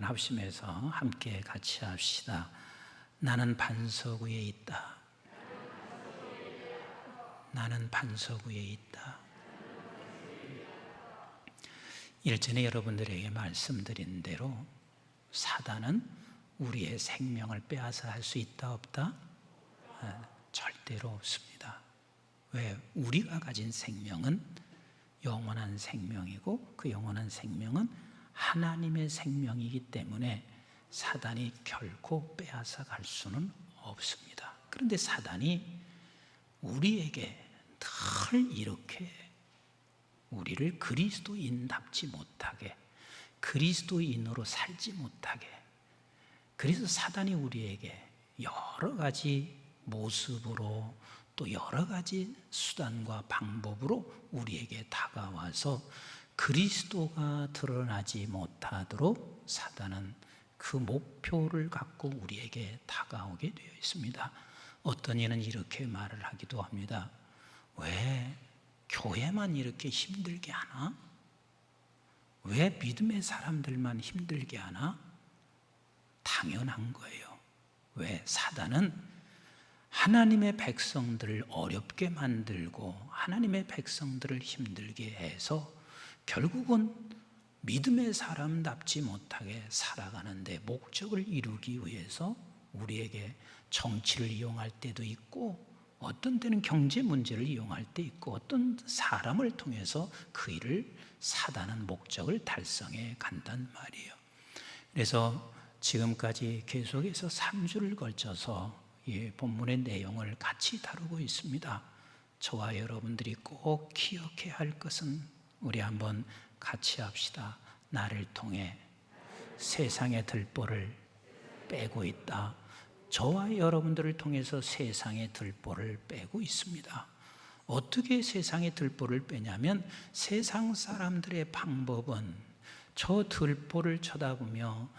한번 합심해서 함께 같이 합시다. 나는 반석 위에 있다. 나는 반석 위에 있다. 일전에 여러분들에게 말씀드린 대로 사단은 우리의 생명을 빼앗아 할 수 있다 없다? 절대로 없습니다. 왜? 우리가 가진 생명은 영원한 생명이고 그 영원한 생명은 하나님의 생명이기 때문에 사단이 결코 빼앗아 갈 수는 없습니다. 그런데 사단이 우리에게 늘 이렇게 우리를 그리스도인답지 못하게, 그리스도인으로 살지 못하게, 그래서 사단이 우리에게 여러 가지 모습으로 또 여러 가지 수단과 방법으로 우리에게 다가와서 그리스도가 드러나지 못하도록 사단은 그 목표를 갖고 우리에게 다가오게 되어 있습니다. 어떤 이는 이렇게 말을 하기도 합니다. 왜 교회만 이렇게 힘들게 하나? 왜 믿음의 사람들만 힘들게 하나? 당연한 거예요. 왜? 사단은 하나님의 백성들을 어렵게 만들고 하나님의 백성들을 힘들게 해서 결국은 믿음의 사람답지 못하게 살아가는데 목적을 이루기 위해서 우리에게 정치를 이용할 때도 있고 어떤 때는 경제 문제를 이용할 때 있고 어떤 사람을 통해서 그 일을 사단은 목적을 달성해 간단 말이에요. 그래서 지금까지 계속해서 3주를 걸쳐서 이 본문의 내용을 같이 다루고 있습니다. 저와 여러분들이 꼭 기억해야 할 것은 우리 한번 같이 합시다. 나를 통해 세상의 들보를 빼고 있다. 저와 여러분들을 통해서 세상의 들보를 빼고 있습니다. 어떻게 세상의 들보를 빼냐면 세상 사람들의 방법은 저 들보를 쳐다보며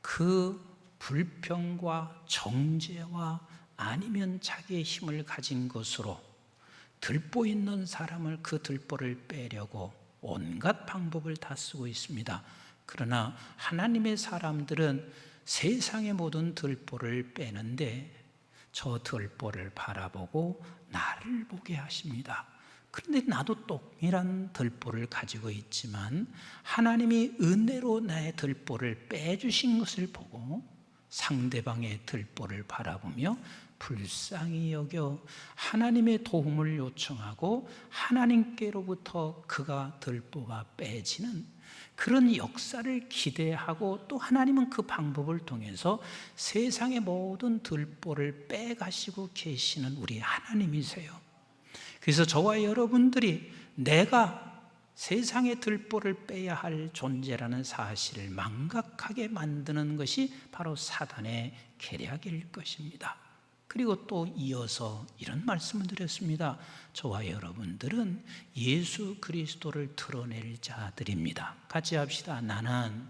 그 불평과 정죄와 아니면 자기의 힘을 가진 것으로 들보 있는 사람을 그 들보를 빼려고 온갖 방법을 다 쓰고 있습니다. 그러나 하나님의 사람들은 세상의 모든 들보를 빼는데 저 들보를 바라보고 나를 보게 하십니다. 그런데 나도 동일한 들보를 가지고 있지만 하나님이 은혜로 나의 들보를 빼주신 것을 보고 상대방의 들보를 바라보며 불쌍히 여겨 하나님의 도움을 요청하고 하나님께로부터 그가 들보가 빼지는 그런 역사를 기대하고 또 하나님은 그 방법을 통해서 세상의 모든 들보를 빼가시고 계시는 우리 하나님이세요. 그래서 저와 여러분들이 내가 세상의 들보를 빼야 할 존재라는 사실을 망각하게 만드는 것이 바로 사단의 계략일 것입니다. 그리고 또 이어서 이런 말씀을 드렸습니다. 저와 여러분들은 예수 그리스도를 드러낼 자들입니다. 같이 합시다. 나는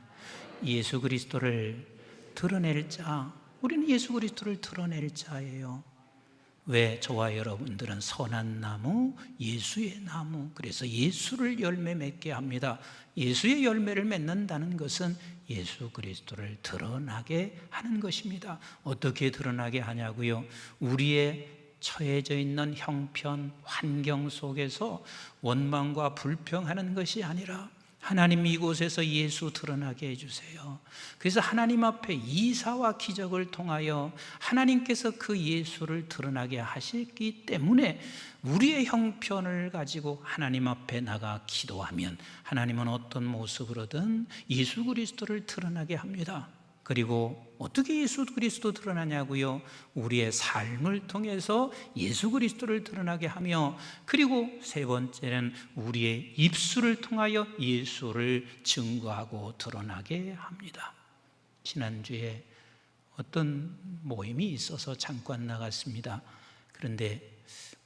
예수 그리스도를 드러낼 자. 우리는 예수 그리스도를 드러낼 자예요. 왜? 저와 여러분들은 선한 나무, 예수의 나무, 그래서 예수를 열매 맺게 합니다. 예수의 열매를 맺는다는 것은 예수 그리스도를 드러나게 하는 것입니다. 어떻게 드러나게 하냐고요? 우리의 처해져 있는 형편, 환경 속에서 원망과 불평하는 것이 아니라 하나님 이곳에서 예수 드러나게 해주세요. 그래서 하나님 앞에 이사와 기적을 통하여 하나님께서 그 예수를 드러나게 하시기 때문에 우리의 형편을 가지고 하나님 앞에 나가 기도하면 하나님은 어떤 모습으로든 예수 그리스도를 드러나게 합니다. 그리고 어떻게 예수 그리스도 드러나냐고요? 우리의 삶을 통해서 예수 그리스도를 드러나게 하며, 그리고 세 번째는 우리의 입술을 통하여 예수를 증거하고 드러나게 합니다. 지난주에 어떤 모임이 있어서 잠깐 나갔습니다. 그런데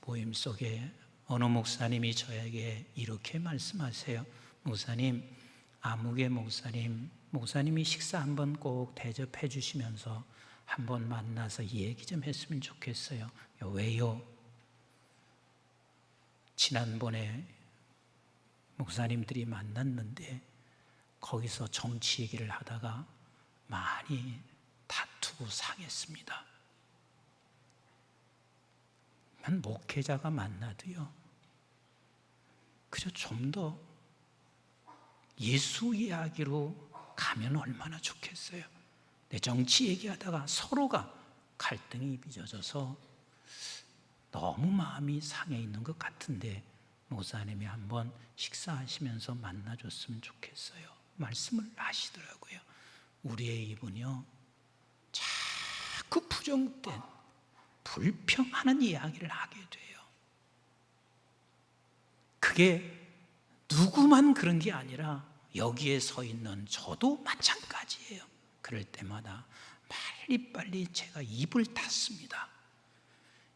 모임 속에 어느 목사님이 저에게 이렇게 말씀하세요. 목사님, 아무개 목사님이 식사 한번 꼭 대접해 주시면서 한번 만나서 얘기 좀 했으면 좋겠어요. 왜요? 지난번에 목사님들이 만났는데 거기서 정치 얘기를 하다가 많이 다투고 상했습니다. 한 목회자가 만나도요, 그저 좀 더 예수 이야기로 가면 얼마나 좋겠어요. 내 정치 얘기하다가 서로가 갈등이 빚어져서 너무 마음이 상해 있는 것 같은데 목사님이 한번 식사하시면서 만나줬으면 좋겠어요. 말씀을 하시더라고요. 우리의 입은요, 자꾸 부정된 불평하는 이야기를 하게 돼요. 그게 누구만 그런 게 아니라 여기에 서 있는 저도 마찬가지예요. 그럴 때마다 빨리빨리 제가 입을 닫습니다.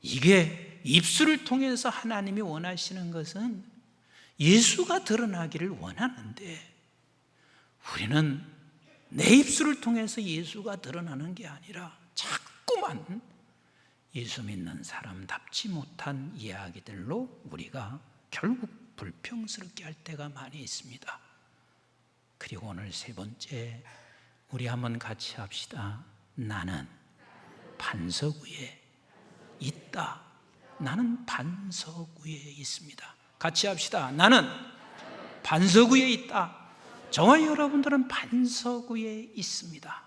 이게 입술을 통해서 하나님이 원하시는 것은 예수가 드러나기를 원하는데, 우리는 내 입술을 통해서 예수가 드러나는 게 아니라 자꾸만 예수 믿는 사람답지 못한 이야기들로 우리가 결국 불평스럽게 할 때가 많이 있습니다. 그리고 오늘 세 번째, 우리 한번 같이 합시다. 나는 반석 위에 있다. 나는 반석 위에 있습니다. 같이 합시다. 나는 반석 위에 있다. 저와 여러분들은 반석 위에 있습니다.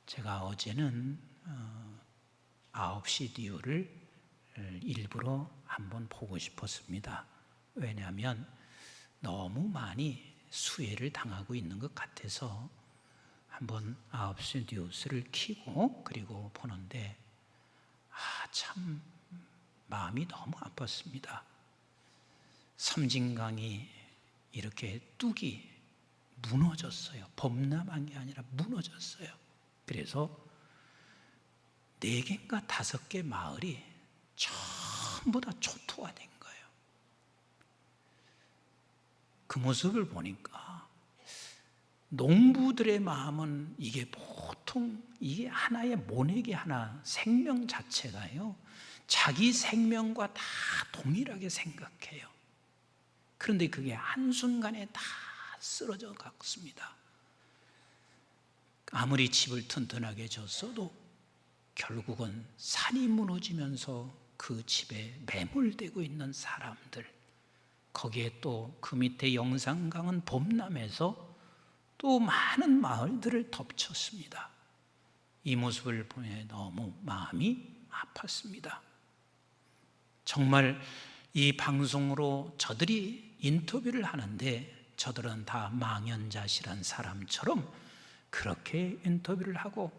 제가 어제는 9시 디오를 일부러 한번 보고 싶었습니다. 왜냐하면 너무 많이 수혜를 당하고 있는 것 같아서 한번 9시 뉴스를 켜고 그리고 보는데 참 마음이 너무 아팠습니다. 섬진강이 이렇게 뚝이 무너졌어요. 범람한 게 아니라 무너졌어요. 그래서 4개인가 5개 마을이 전부 다 초토화된 거예요. 그 모습을 보니까 농부들의 마음은 이게 보통 이게 하나의 모내기 하나 생명 자체가요, 자기 생명과 다 동일하게 생각해요. 그런데 그게 한순간에 다 쓰러져 갔습니다. 아무리 집을 튼튼하게 졌어도 결국은 산이 무너지면서 그 집에 매몰되고 있는 사람들, 거기에 또 그 밑에 영산강은 범람해서 또 많은 마을들을 덮쳤습니다. 이 모습을 보며 너무 마음이 아팠습니다. 정말 이 방송으로 저들이 인터뷰를 하는데 저들은 다 망연자실한 사람처럼 그렇게 인터뷰를 하고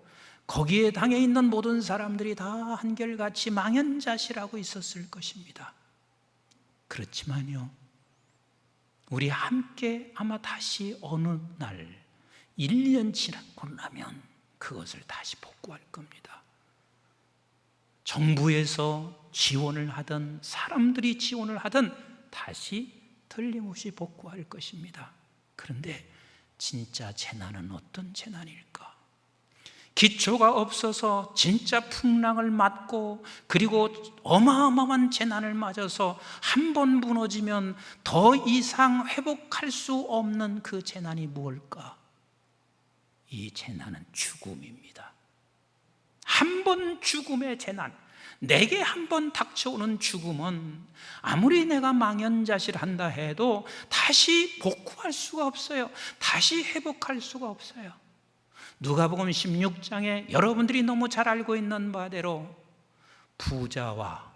거기에 당해 있는 모든 사람들이 다 한결같이 망연자실하고 있었을 것입니다. 그렇지만요, 우리 함께 아마 다시 어느 날 1년 지나고 나면 그것을 다시 복구할 겁니다. 정부에서 지원을 하든 사람들이 지원을 하든 다시 틀림없이 복구할 것입니다. 그런데 진짜 재난은 어떤 재난일까? 기초가 없어서 진짜 풍랑을 맞고 그리고 어마어마한 재난을 맞아서 한 번 무너지면 더 이상 회복할 수 없는 그 재난이 무엇일까? 이 재난은 죽음입니다. 한 번 죽음의 재난, 내게 한 번 닥쳐오는 죽음은 아무리 내가 망연자실한다 해도 다시 복구할 수가 없어요. 다시 회복할 수가 없어요. 누가복음 16장에 여러분들이 너무 잘 알고 있는 바대로 부자와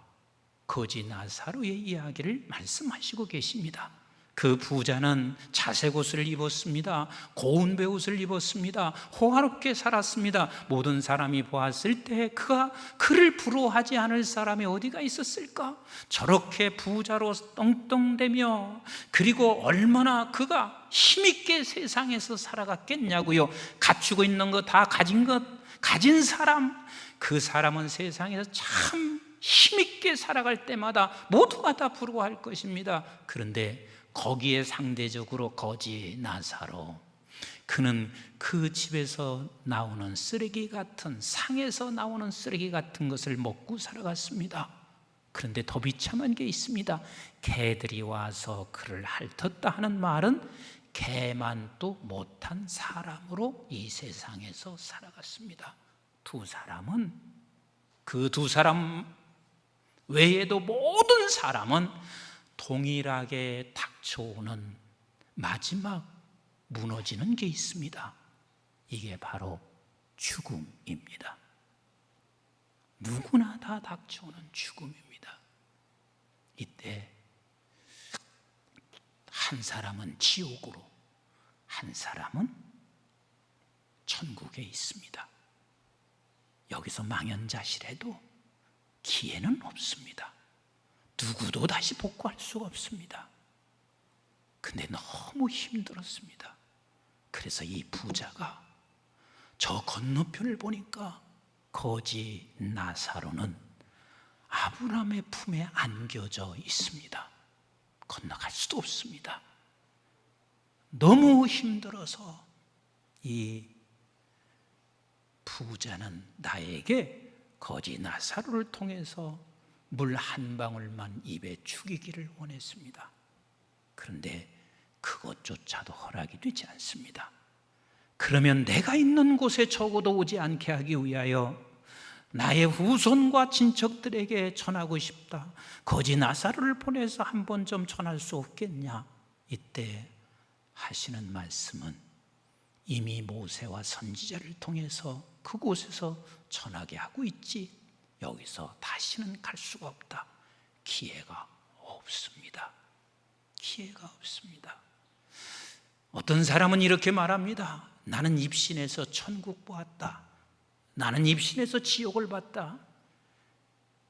거지 나사로의 이야기를 말씀하시고 계십니다. 그 부자는 자색 옷을 입었습니다. 고운 베옷을 입었습니다. 호화롭게 살았습니다. 모든 사람이 보았을 때 그가 그를 부러워하지 않을 사람이 어디가 있었을까? 저렇게 부자로 떵떵대며 그리고 얼마나 그가 힘있게 세상에서 살아갔겠냐고요. 갖추고 있는 거 다 가진 사람, 그 사람은 세상에서 참 힘있게 살아갈 때마다 모두가 다 부러워할 것입니다. 그런데 거기에 상대적으로 거지 나사로, 그는 그 집에서 나오는 쓰레기 같은, 상에서 나오는 쓰레기 같은 것을 먹고 살아갔습니다. 그런데 더 비참한 게 있습니다. 개들이 와서 그를 핥았다 하는 말은 개만도 못한 사람으로 이 세상에서 살아갔습니다. 두 사람은, 그 두 사람 외에도 모든 사람은 동일하게 닥쳐오는 마지막 무너지는 게 있습니다. 이게 바로 죽음입니다. 누구나 다 닥쳐오는 죽음입니다. 이때 한 사람은 지옥으로, 한 사람은 천국에 있습니다. 여기서 망연자실해도 기회는 없습니다. 누구도 다시 복구할 수가 없습니다. 근데 너무 힘들었습니다. 그래서 이 부자가 저 건너편을 보니까 거지 나사로는 아브라함의 품에 안겨져 있습니다. 건너갈 수도 없습니다. 너무 힘들어서 이 부자는 나에게 거지 나사로를 통해서 물 한 방울만 입에 죽이기를 원했습니다. 그런데 그것조차도 허락이 되지 않습니다. 그러면 내가 있는 곳에 적어도 오지 않게 하기 위하여 나의 후손과 친척들에게 전하고 싶다. 거지 나사로를 보내서 한 번 좀 전할 수 없겠냐? 이때 하시는 말씀은 이미 모세와 선지자를 통해서 그곳에서 전하게 하고 있지, 여기서 다시는 갈 수가 없다. 기회가 없습니다. 기회가 없습니다. 어떤 사람은 이렇게 말합니다. 나는 입신에서 천국 보았다. 나는 입신에서 지옥을 봤다.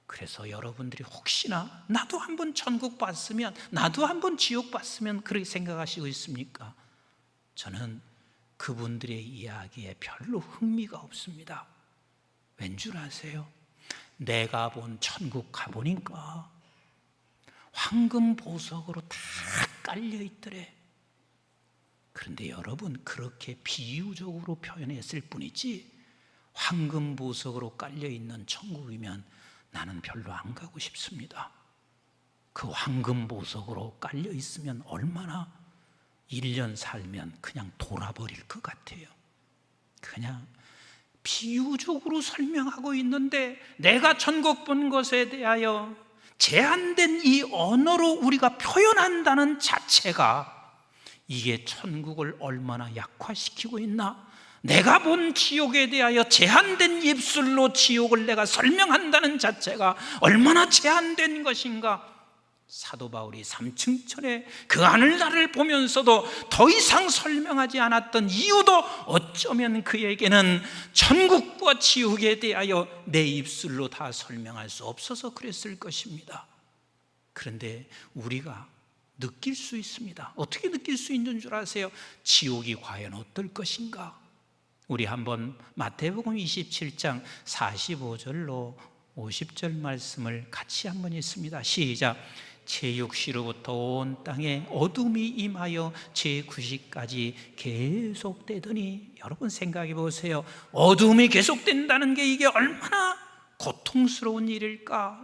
그래서 여러분들이 혹시나 나도 한번 천국 봤으면, 나도 한번 지옥 봤으면 그렇게 생각하시고 있습니까? 저는 그분들의 이야기에 별로 흥미가 없습니다. 왠 줄 아세요? 내가 본 천국 가보니까 황금 보석으로 다 깔려 있더래. 그런데 여러분, 그렇게 비유적으로 표현했을 뿐이지 황금 보석으로 깔려 있는 천국이면 나는 별로 안 가고 싶습니다. 그 황금 보석으로 깔려 있으면 얼마나 1년 살면 그냥 돌아버릴 것 같아요. 그냥 비유적으로 설명하고 있는데 내가 천국 본 것에 대하여 제한된 이 언어로 우리가 표현한다는 자체가 이게 천국을 얼마나 약화시키고 있나? 내가 본 지옥에 대하여 제한된 입술로 지옥을 내가 설명한다는 자체가 얼마나 제한된 것인가? 사도 바울이 3층천에 그 하늘나라를 보면서도 더 이상 설명하지 않았던 이유도 어쩌면 그에게는 천국과 지옥에 대하여 내 입술로 다 설명할 수 없어서 그랬을 것입니다. 그런데 우리가 느낄 수 있습니다. 어떻게 느낄 수 있는 줄 아세요? 지옥이 과연 어떨 것인가? 우리 한번 마태복음 27장 45절로 50절 말씀을 같이 한번 읽습니다. 시작. 제6시로부터 온 땅에 어둠이 임하여 제9시까지 계속되더니, 여러분 생각해 보세요. 어둠이 계속된다는 게 이게 얼마나 고통스러운 일일까?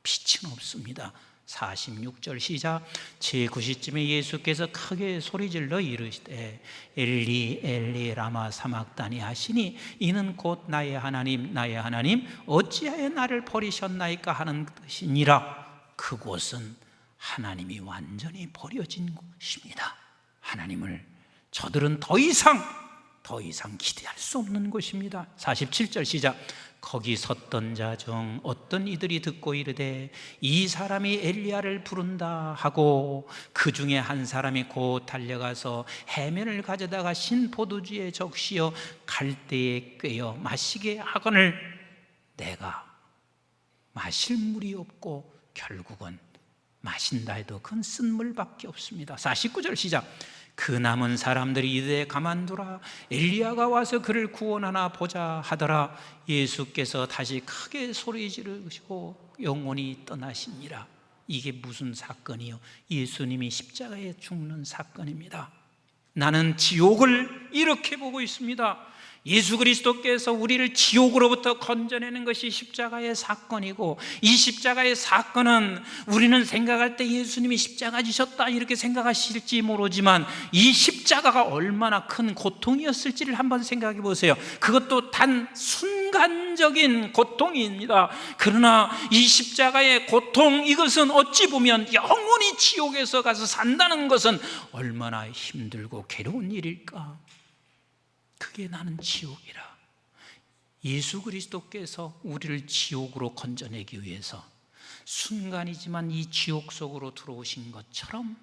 빛은 없습니다. 46절 시작. 제9시쯤에 예수께서 크게 소리질러 이르시되 엘리 엘리 라마 사막다니 하시니 이는 곧 나의 하나님 나의 하나님 어찌하여 나를 버리셨나이까 하는 뜻이니라. 그곳은 하나님이 완전히 버려진 곳입니다. 하나님을 저들은 더 이상 기대할 수 없는 곳입니다. 47절 시작. 거기 섰던 자 중 어떤 이들이 듣고 이르되 이 사람이 엘리야를 부른다 하고, 그 중에 한 사람이 곧 달려가서 해면을 가져다가 신 포도주에 적시어 갈대에 꿰어 마시게 하거늘 내가 마실 물이 없고 결국은 마신다 해도 그건 쓴 물밖에 없습니다. 49절 시작. 그 남은 사람들이 이르되 가만두라, 엘리야가 와서 그를 구원하나 보자 하더라. 예수께서 다시 크게 소리 지르시고 영원히 떠나시니라. 이게 무슨 사건이요? 예수님이 십자가에 죽는 사건입니다. 나는 지옥을 이렇게 보고 있습니다. 예수 그리스도께서 우리를 지옥으로부터 건져내는 것이 십자가의 사건이고, 이 십자가의 사건은 우리는 생각할 때 예수님이 십자가 지셨다 이렇게 생각하실지 모르지만, 이 십자가가 얼마나 큰 고통이었을지를 한번 생각해 보세요. 그것도 단 순간적인 고통입니다. 그러나 이 십자가의 고통, 이것은 어찌 보면 영원히 지옥에서 가서 산다는 것은 얼마나 힘들고 괴로운 일일까? 그게 나는 지옥이라. 예수 그리스도께서 우리를 지옥으로 건져내기 위해서 순간이지만 이 지옥 속으로 들어오신 것처럼,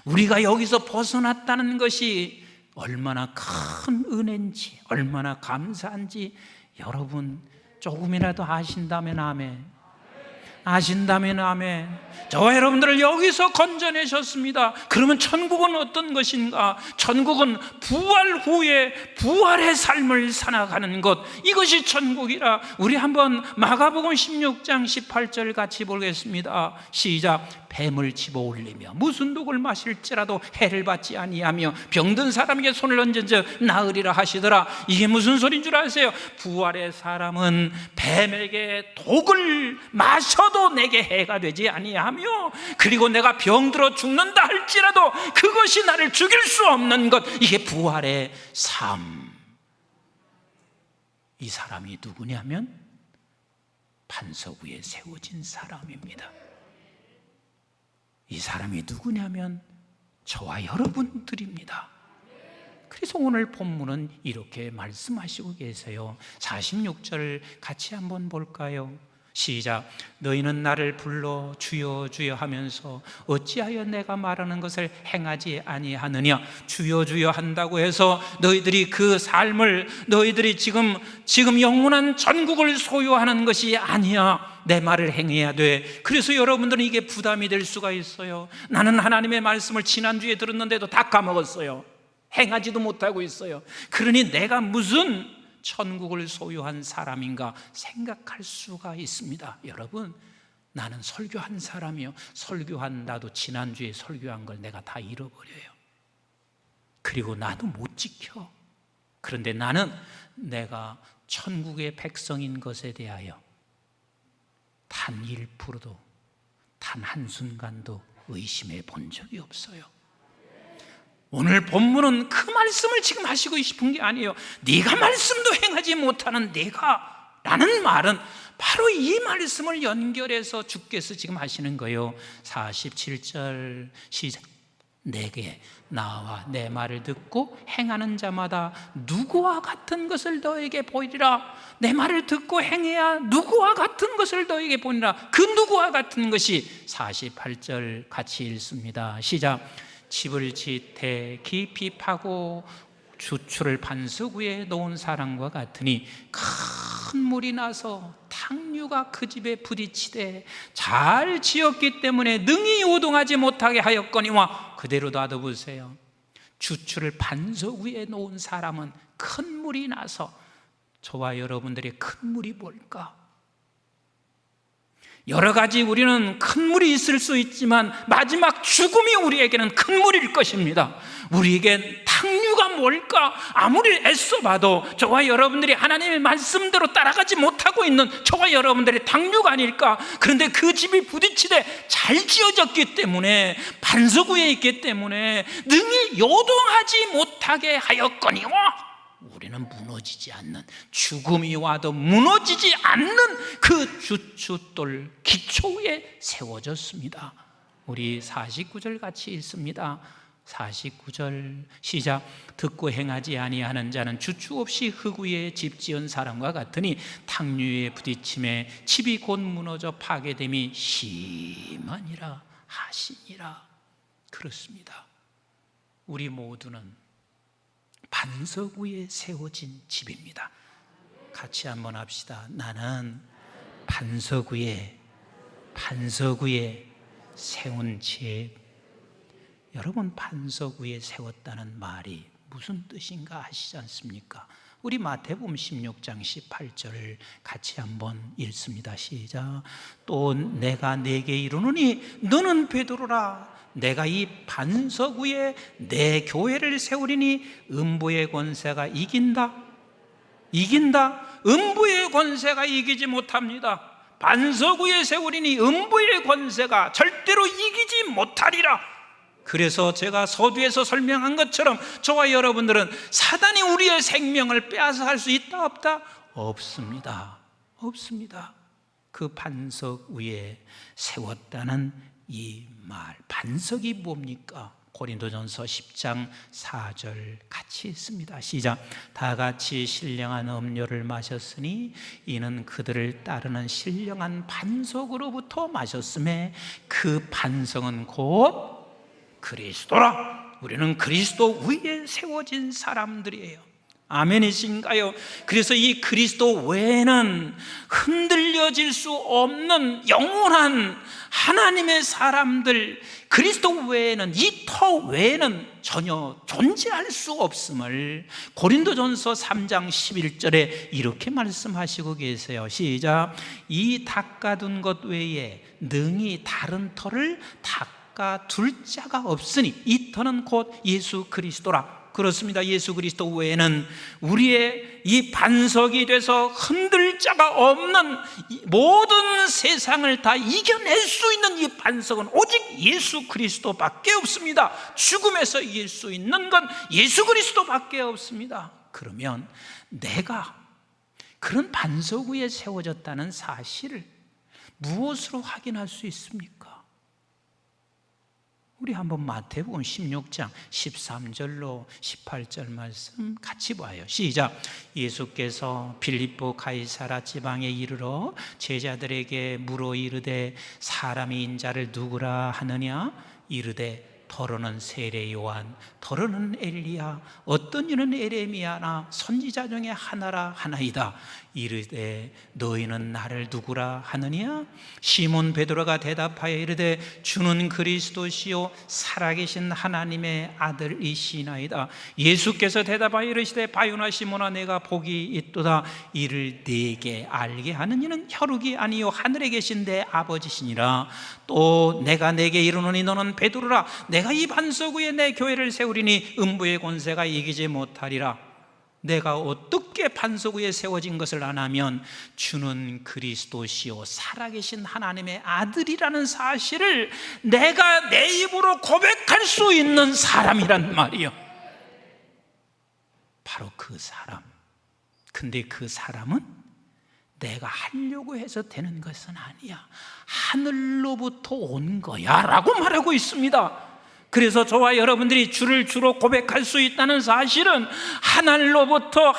우리가 여기서 벗어났다는 것이 얼마나 큰 은혜인지, 얼마나 감사한지 여러분 조금이라도 아신다면 아멘. 아신다면 아멘. 저와 여러분들을 여기서 건져내셨습니다. 그러면 천국은 어떤 것인가? 천국은 부활 후에 부활의 삶을 살아가는 것, 이것이 천국이라. 우리 한번 마가복음 16장 18절 같이 보겠습니다. 시작. 뱀을 집어올리며 무슨 독을 마실지라도 해를 받지 아니하며 병든 사람에게 손을 얹은즉 나으리라 하시더라. 이게 무슨 소리인 줄 아세요? 부활의 사람은 뱀에게 독을 마셔도 내게 해가 되지 아니하며, 그리고 내가 병들어 죽는다 할지라도 그것이 나를 죽일 수 없는 것, 이게 부활의 삶. 이 사람이 누구냐면 반석 위에 세워진 사람입니다. 이 사람이 누구냐면 저와 여러분들입니다. 그래서 오늘 본문은 이렇게 말씀하시고 계세요. 46절 같이 한번 볼까요? 시작. 너희는 나를 불러 주여 주여 하면서 어찌하여 내가 말하는 것을 행하지 아니하느냐? 주여 주여 한다고 해서 너희들이 그 삶을, 너희들이 지금 영원한 전국을 소유하는 것이 아니야. 내 말을 행해야 돼. 그래서 여러분들은 이게 부담이 될 수가 있어요. 나는 하나님의 말씀을 지난주에 들었는데도 다 까먹었어요. 행하지도 못하고 있어요. 그러니 내가 무슨 천국을 소유한 사람인가 생각할 수가 있습니다. 여러분, 나는 설교한 사람이요, 설교한다도 지난주에 설교한 걸 내가 다 잃어버려요. 그리고 나도 못 지켜. 그런데 나는 내가 천국의 백성인 것에 대하여 단 1%도, 단 한순간도 의심해 본 적이 없어요. 오늘 본문은 그 말씀을 지금 하시고 싶은 게 아니에요. 네가 말씀도 행하지 못하는 내가 라는 말은 바로 이 말씀을 연결해서 주께서 지금 하시는 거예요. 47절 시작. 내게 나와 내 말을 듣고 행하는 자마다 누구와 같은 것을 너에게 보이리라. 내 말을 듣고 행해야 누구와 같은 것을 너에게 보이리라. 그 누구와 같은 것이 48절 같이 읽습니다. 시작. 집을 짓되 깊이 파고 주추를 반석 위에 놓은 사람과 같으니 큰 물이 나서 탕류가 그 집에 부딪히되 잘 지었기 때문에 능히 요동하지 못하게 하였거니와. 그대로 놔둬보세요. 주추를 반석 위에 놓은 사람은 큰 물이 나서, 저와 여러분들의 큰 물이 뭘까? 여러 가지 우리는 큰 물이 있을 수 있지만 마지막 죽음이 우리에게는 큰 물일 것입니다. 우리에겐 탕류가 뭘까? 아무리 애써봐도 저와 여러분들이 하나님의 말씀대로 따라가지 못하고 있는 저와 여러분들의 탕류가 아닐까? 그런데 그 집이 부딪히되 잘 지어졌기 때문에, 반석 위에 있기 때문에 능히 요동하지 못하게 하였거니와. 우리는 무너지지 않는, 죽음이 와도 무너지지 않는 그 주춧돌 기초 위에 세워졌습니다. 우리 49절 같이 읽습니다. 49절 시작. 듣고 행하지 아니하는 자는 주추 없이 흙 위에 집 지은 사람과 같으니 탕류에 부딪힘에 집이 곧 무너져 파괴됨이 심하니라 하시니라. 그렇습니다. 우리 모두는 반석 위에 세워진 집입니다. 같이 한번 합시다. 나는 반석 위에 세운 집. 여러분, 반석 위에 세웠다는 말이 무슨 뜻인가 아시지 않습니까? 우리 마태복음 16장 18절 같이 한번 읽습니다. 시작. 또 내가 네게 이르노니 너는 베드로라. 내가 이 반석 위에 내 교회를 세우리니 음부의 권세가 이긴다. 음부의 권세가 이기지 못합니다. 반석 위에 세우리니 음부의 권세가 절대로 이기지 못하리라. 그래서 제가 서두에서 설명한 것처럼 저와 여러분들은 사단이 우리의 생명을 빼앗아 갈 수 있다 없다? 없습니다. 그 반석 위에 세웠다는 이 말, 반석이 뭡니까? 고린도전서 10장 4절 같이 읽습니다. 시작. 다 같이 신령한 음료를 마셨으니 이는 그들을 따르는 신령한 반석으로부터 마셨음에 그 반석은 곧 그리스도라. 우리는 그리스도 위에 세워진 사람들이에요. 아멘이신가요? 그래서 이 그리스도 외에는 흔들려질 수 없는 영원한 하나님의 사람들, 그리스도 외에는, 이 터 외에는 전혀 존재할 수 없음을 고린도전서 3장 11절에 이렇게 말씀하시고 계세요. 시작. 이 닦아둔 것 외에 능히 다른 터를 닦아둘 자가 없으니 이 터는 곧 예수 그리스도라. 그렇습니다. 예수 그리스도 외에는 우리의 이 반석이 돼서 흔들 자가 없는, 모든 세상을 다 이겨낼 수 있는 이 반석은 오직 예수 그리스도밖에 없습니다. 죽음에서 이길 수 있는 건 예수 그리스도밖에 없습니다. 그러면 내가 그런 반석 위에 세워졌다는 사실을 무엇으로 확인할 수 있습니까? 우리 한번 마태복음 16장 13절로 18절 말씀 같이 봐요. 시작. 예수께서 빌립보 가이사라 지방에 이르러 제자들에게 물어 이르되 사람이 인자를 누구라 하느냐? 이르되 더러는 세례 요한, 더러는 엘리야, 어떤 이는 에레미야나 선지자 중에 하나라 하나이다. 이르되 너희는 나를 누구라 하느냐? 시몬 베드로가 대답하여 이르되 주는 그리스도시요 살아계신 하나님의 아들이시나이다. 예수께서 대답하여 이르시되 바요나 시몬아 내가 복이 있도다. 이를 네게 알게 하는 이는 혈육이 아니요 하늘에 계신 내 아버지시니라. 또 내가 내게 이르노니 너는 베드로라. 내가 이 반석 위에 내 교회를 세우리니 음부의 권세가 이기지 못하리라. 내가 어떻게 반석 위에 세워진 것을 아냐면 주는 그리스도시요 살아계신 하나님의 아들이라는 사실을 내가 내 입으로 고백할 수 있는 사람이란 말이요. 바로 그 사람. 근데 그 사람은 내가 하려고 해서 되는 것은 아니야. 하늘로부터 온 거야 라고 말하고 있습니다. 그래서 저와 여러분들이 주를 주로 고백할 수 있다는 사실은 하늘로부터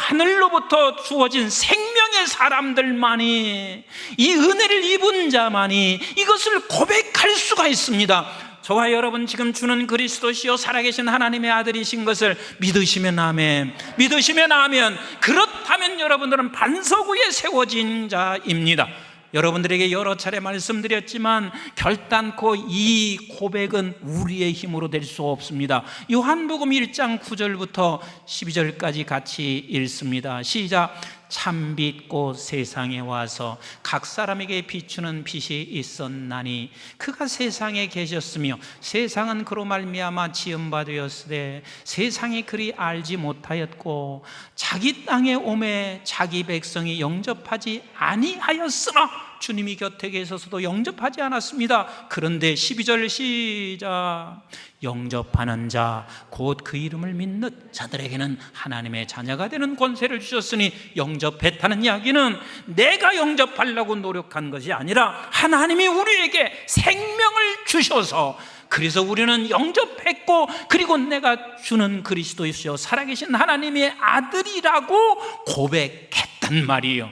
주어진 생명의 사람들만이, 이 은혜를 입은 자만이 이것을 고백할 수가 있습니다. 저와 여러분 지금 주는 그리스도시요 살아계신 하나님의 아들이신 것을 믿으시면 아멘, 믿으시면 아멘. 그렇다면 여러분들은 반석 위에 세워진 자입니다. 여러분들에게 여러 차례 말씀드렸지만 결단코 이 고백은 우리의 힘으로 될 수 없습니다. 요한복음 1장 9절부터 12절까지 같이 읽습니다. 시작. 참빛 곧 세상에 와서 각 사람에게 비추는 빛이 있었나니 그가 세상에 계셨으며 세상은 그로 말미암아 지은 바 되었으되 세상이 그리 알지 못하였고 자기 땅에 오매 자기 백성이 영접하지 아니하였으나 주님이 곁에 계셔서도 영접하지 않았습니다. 그런데 12절 시작. 영접하는 자 곧 그 이름을 믿는 자들에게는 하나님의 자녀가 되는 권세를 주셨으니, 영접했다는 이야기는 내가 영접하려고 노력한 것이 아니라 하나님이 우리에게 생명을 주셔서, 그래서 우리는 영접했고 그리고 내가 주는 그리스도이시여 살아계신 하나님의 아들이라고 고백했단 말이에요.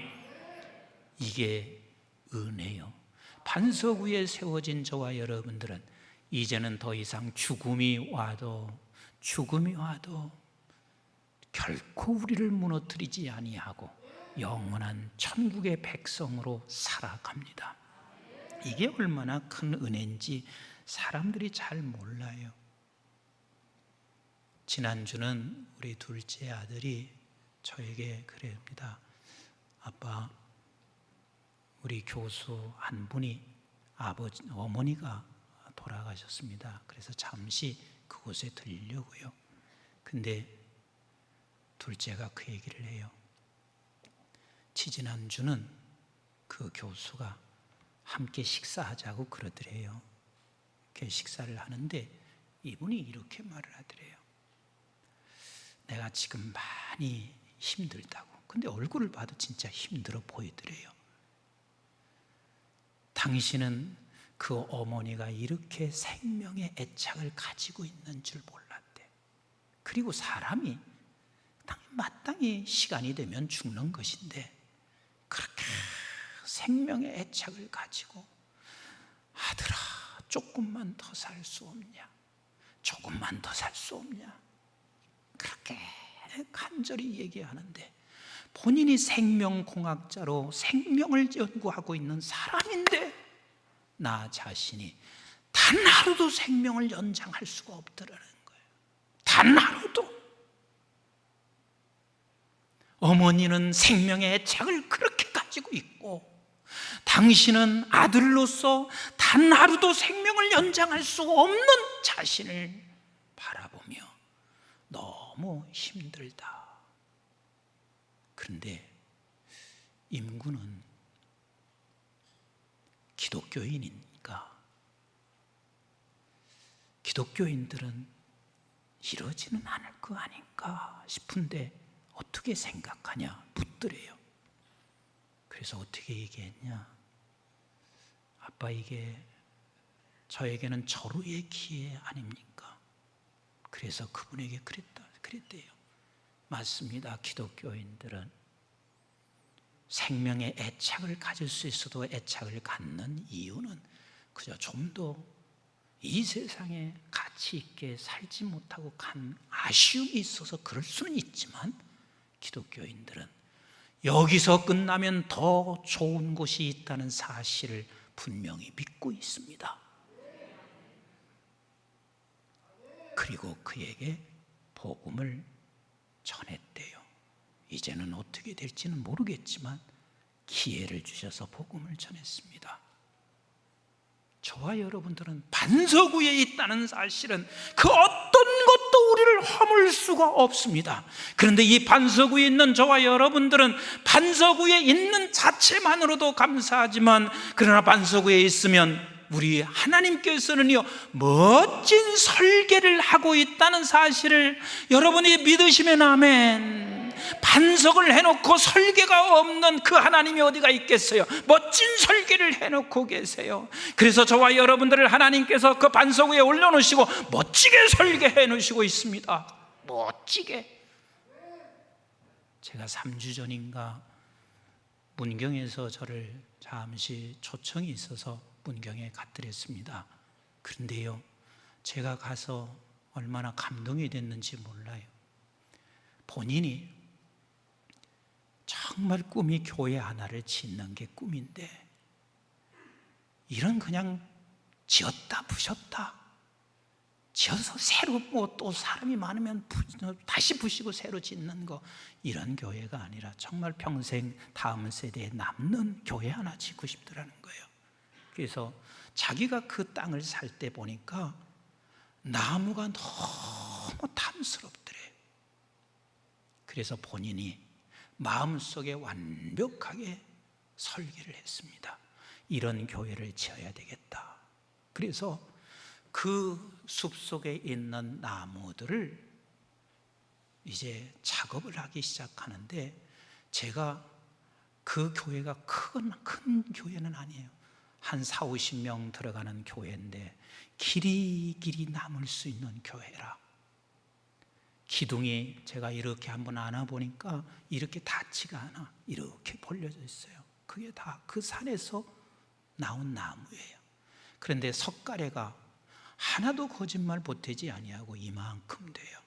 이게 은혜요. 반석 위에 세워진 저와 여러분들은 이제는 더 이상 죽음이 와도 결코 우리를 무너뜨리지 아니하고 영원한 천국의 백성으로 살아갑니다. 이게 얼마나 큰 은혜인지 사람들이 잘 몰라요. 지난주는 우리 둘째 아들이 저에게 그럽니다. 아빠, 우리 교수 한 분이 어머니가 돌아가셨습니다. 그래서 잠시 그곳에 들려고요. 근데 둘째가 그 얘기를 해요. 지지난주는 그 교수가 함께 식사하자고 그러더래요. 이렇게 식사를 하는데 이분이 이렇게 말을 하더래요. 내가 지금 많이 힘들다고. 근데 얼굴을 봐도 진짜 힘들어 보이더래요. 당신은 그 어머니가 이렇게 생명의 애착을 가지고 있는 줄 몰랐대. 그리고 사람이 마땅히 시간이 되면 죽는 것인데 그렇게 생명의 애착을 가지고 아들아 조금만 더 살 수 없냐, 조금만 더 살 수 없냐, 그렇게 간절히 얘기하는데 본인이 생명공학자로 생명을 연구하고 있는 사람인데 나 자신이 단 하루도 생명을 연장할 수가 없더라는 거예요. 단 하루도. 어머니는 생명의 애착을 그렇게 가지고 있고 당신은 아들로서 단 하루도 생명을 연장할 수 없는 자신을 바라보며 너무 힘들다. 그런데 임구는 기독교인이니까 기독교인들은 이러지는 않을 거 아닌가 싶은데 어떻게 생각하냐 묻더래요. 그래서 어떻게 얘기했냐? 아빠 이게 저에게는 절호의 기회 아닙니까? 그래서 그분에게 그랬대요. 맞습니다. 기독교인들은 생명의 애착을 가질 수 있어도 애착을 갖는 이유는 그저 좀 더 이 세상에 가치 있게 살지 못하고 간 아쉬움이 있어서 그럴 수는 있지만 기독교인들은 여기서 끝나면 더 좋은 곳이 있다는 사실을 분명히 믿고 있습니다. 그리고 그에게 복음을 전했대요. 이제는 어떻게 될지는 모르겠지만 기회를 주셔서 복음을 전했습니다. 저와 여러분들은 반석 위에 있다는 사실은 그 어떤 것도 우리를 허물 수가 없습니다. 그런데 이 반석 위에 있는 저와 여러분들은 반석 위에 있는 자체만으로도 감사하지만 그러나 반석 위에 있으면 우리 하나님께서는요 멋진 설계를 하고 있다는 사실을 여러분이 믿으시면 아멘. 반석을 해놓고 설계가 없는 그 하나님이 어디가 있겠어요? 멋진 설계를 해놓고 계세요. 그래서 저와 여러분들을 하나님께서 그 반석 위에 올려놓으시고 멋지게 설계해 놓으시고 있습니다. 멋지게. 제가 3주 전인가 문경에서 저를 잠시 초청이 있어서 문경에 갔더랬습니다. 그런데요 제가 가서 얼마나 감동이 됐는지 몰라요. 본인이 정말 꿈이 교회 하나를 짓는 게 꿈인데 이런 그냥 지었다 부셨다 지어서 새로 뭐 또 사람이 많으면 다시 부시고 새로 짓는 거 이런 교회가 아니라 정말 평생 다음 세대에 남는 교회 하나 짓고 싶더라는 거예요. 그래서 자기가 그 땅을 살 때 보니까 나무가 너무 탐스럽더래. 그래서 본인이 마음속에 완벽하게 설계를 했습니다. 이런 교회를 지어야 되겠다. 그래서 그 숲속에 있는 나무들을 이제 작업을 하기 시작하는데 제가 그 교회가 큰 교회는 아니에요. 한 40-50명 들어가는 교회인데 길이 남을 수 있는 교회라. 기둥이 제가 이렇게 한번 안아보니까 이렇게 닿지가 않아. 이렇게 벌려져 있어요. 그게 다 그 산에서 나온 나무예요. 그런데 석가래가 하나도 거짓말 보태지 아니하고 이만큼 돼요.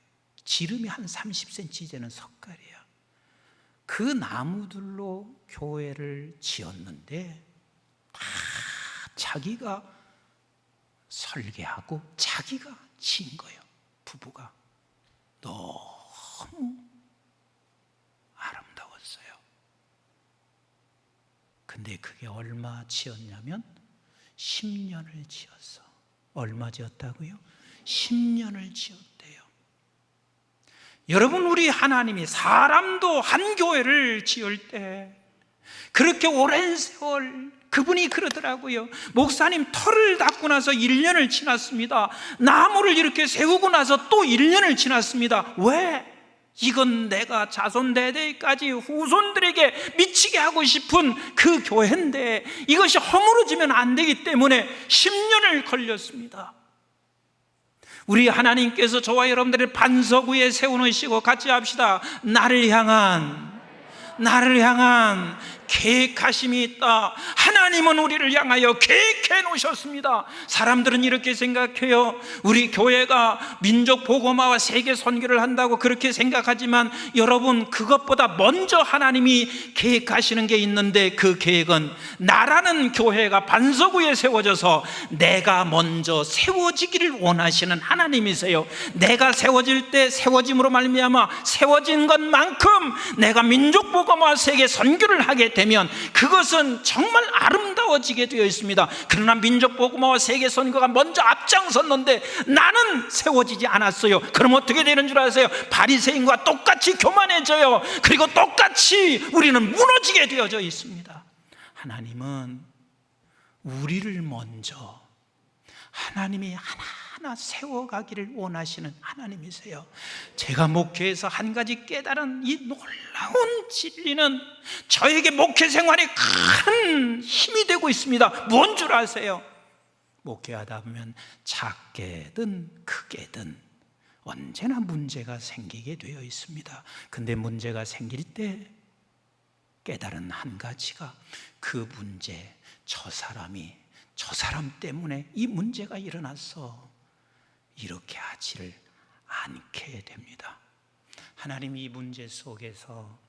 지름이 한 30cm 되는 석가래야. 그 나무들로 교회를 지었는데 다 자기가 설계하고 자기가 지은 거예요. 부부가. 너무 아름다웠어요. 근데 그게 얼마 지었냐면 10년을 지었어. 얼마 지었다고요? 10년을 지었대요. 여러분, 우리 하나님이 사람도 한 교회를 지을 때 그렇게 오랜 세월, 그분이 그러더라고요. 목사님, 터를 닦고 나서 1년을 지났습니다. 나무를 이렇게 세우고 나서 또 1년을 지났습니다. 왜? 이건 내가 자손대대까지 후손들에게 미치게 하고 싶은 그 교회인데 이것이 허물어지면 안 되기 때문에 10년을 걸렸습니다. 우리 하나님께서 저와 여러분들의 반석 위에 세워놓으시고 같이 합시다. 나를 향한 계획하심이 있다. 하나님은 우리를 향하여 계획해 놓으셨습니다. 사람들은 이렇게 생각해요. 우리 교회가 민족 복음화와 세계 선교를 한다고 그렇게 생각하지만 여러분, 그것보다 먼저 하나님이 계획하시는 게 있는데 그 계획은 나라는 교회가 반석 위에 세워져서 내가 먼저 세워지기를 원하시는 하나님이세요. 내가 세워질 때 세워짐으로 말미암아 세워진 것만큼 내가 민족 복음화 세계 선교를 하게 되면 그것은 정말 아름다워지게 되어 있습니다. 그러나 민족 복음화와 세계 선교가 먼저 앞장섰는데 나는 세워지지 않았어요. 그럼 어떻게 되는 줄 아세요? 바리새인과 똑같이 교만해져요. 그리고 똑같이 우리는 무너지게 되어져 있습니다. 하나님은 우리를 먼저 하나님이 하나하나 세워가기를 원하시는 하나님이세요. 제가 목회에서 한 가지 깨달은 이 놀라운 진리는 저에게 목회 생활에 큰 힘이 되고 있습니다. 뭔 줄 아세요? 목회하다 보면 작게든 크게든 언제나 문제가 생기게 되어 있습니다. 근데 문제가 생길 때 깨달은 한 가지가 그 문제, 저 사람 때문에 이 문제가 일어났어, 이렇게 하지를 않게 됩니다. 하나님이 이 문제 속에서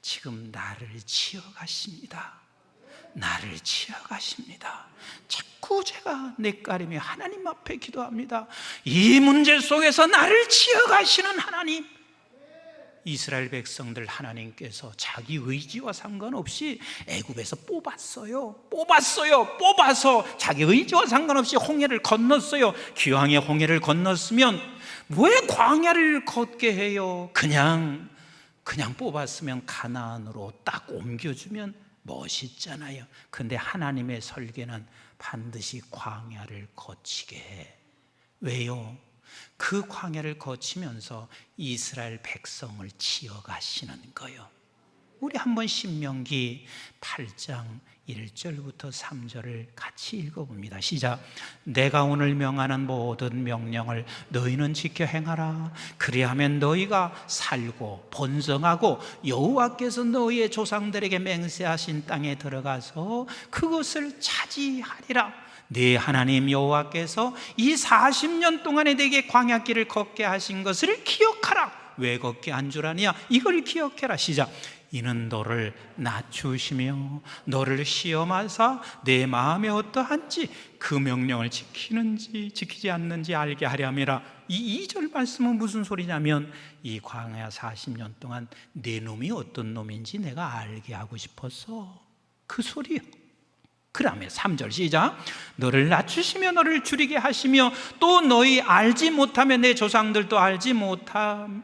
지금 나를 지어가십니다. 자꾸 제가 뇌까리며 하나님 앞에 기도합니다. 이 문제 속에서 나를 지어가시는 하나님, 이스라엘 백성들 하나님께서 자기 의지와 상관없이 애굽에서 뽑아서 자기 의지와 상관없이 홍해를 건넜어요. 기왕에 홍해를 건넜으면 왜 광야를 걷게 해요? 그냥 뽑았으면 가나안으로 딱 옮겨주면 멋있잖아요. 근데 하나님의 설계는 반드시 광야를 거치게 해. 왜요? 그 광야를 거치면서 이스라엘 백성을 지어가시는 거예요. 우리 한번 신명기 8장 1절부터 3절을 같이 읽어봅니다. 시작. 내가 오늘 명하는 모든 명령을 너희는 지켜 행하라. 그리하면 너희가 살고 번성하고 여호와께서 너희의 조상들에게 맹세하신 땅에 들어가서 그것을 차지하리라. 네 하나님 여호와께서 이 40년 동안에 내게 광야길을 걷게 하신 것을 기억하라. 왜 걷게 한 줄 아냐? 이걸 기억해라. 시작. 이는 너를 낮추시며 너를 시험하사 내 마음에 어떠한지 그 명령을 지키는지 지키지 않는지 알게 하려 함이라. 이 2절 말씀은 무슨 소리냐면 이 광야 40년 동안 내 놈이 어떤 놈인지 내가 알게 하고 싶어서 그 소리요. 그 다음에 3절 시작. 너를 낮추시며 너를 줄이게 하시며 또 너희 알지 못하며 내 조상들도 알지 못하던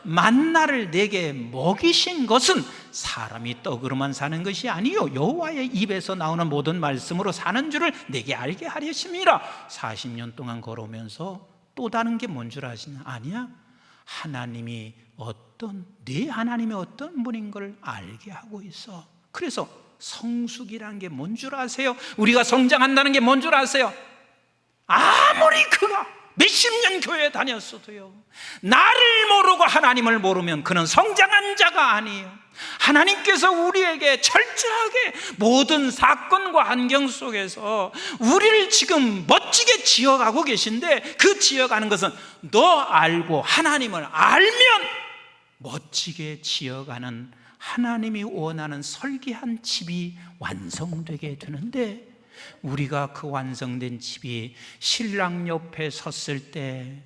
만나를 내게 먹이신 것은 사람이 떡으로만 사는 것이 아니요 여호와의 입에서 나오는 모든 말씀으로 사는 줄을 내게 알게 하려심이라. 40년 동안 걸어오면서 또 다른 게 뭔 줄 아시나? 아니야, 하나님이 네 하나님이 어떤 분인 걸 알게 하고 있어. 그래서 성숙이라는 게 뭔 줄 아세요? 우리가 성장한다는 게 뭔 줄 아세요? 아무리 그가 몇십 년 교회에 다녔어도요, 나를 모르고 하나님을 모르면 그는 성장한 자가 아니에요. 하나님께서 우리에게 철저하게 모든 사건과 환경 속에서 우리를 지금 멋지게 지어가고 계신데, 그 지어가는 것은 너 알고 하나님을 알면 멋지게 지어가는 하나님이 원하는 설계한 집이 완성되게 되는데, 우리가 그 완성된 집이 신랑 옆에 섰을 때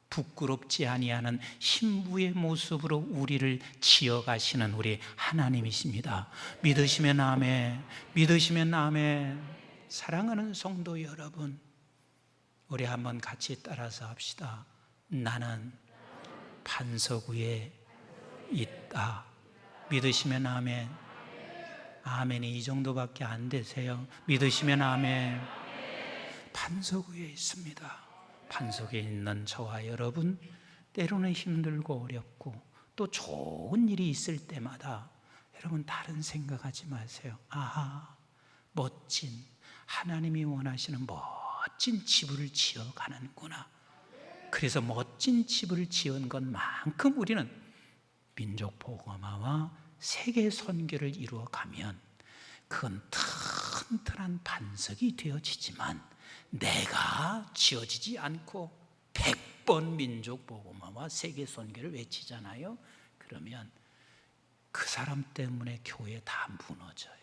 부끄럽지 아니하는 신부의 모습으로 우리를 지어가시는 우리 하나님이십니다. 믿으시면 아멘. 믿으시면 아멘. 사랑하는 성도 여러분, 우리 한번 같이 따라서 합시다. 나는 반석 위에 있다. 믿으시면 아멘. 아멘이 이 정도밖에 안 되세요? 믿으시면 아멘. 반석 위에 있습니다. 반석에 있는 저와 여러분, 때로는 힘들고 어렵고 또 좋은 일이 있을 때마다 여러분 다른 생각하지 마세요. 아하, 멋진, 하나님이 원하시는 멋진 집을 지어가는구나. 그래서 멋진 집을 지은 것만큼 우리는 민족 복음화와 세계 선교를 이루어가면 그건 튼튼한 반석이 되어지지만, 내가 지어지지 않고 100번 민족 복음화와 세계 선교를 외치잖아요. 그러면 그 사람 때문에 교회 다 무너져요.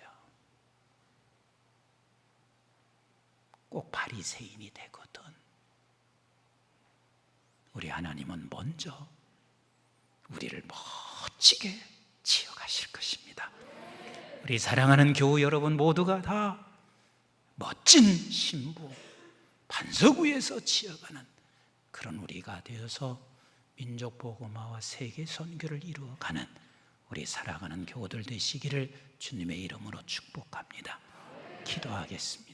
꼭 바리새인이 되거든. 우리 하나님은 먼저 우리를 멋지게 지어가실 것입니다. 우리 사랑하는 교우 여러분 모두가 다 멋진 신부, 반석 위에서 지어가는 그런 우리가 되어서 민족 복음화와 세계 선교를 이루어가는 우리 사랑하는 교우들 되시기를 주님의 이름으로 축복합니다. 기도하겠습니다.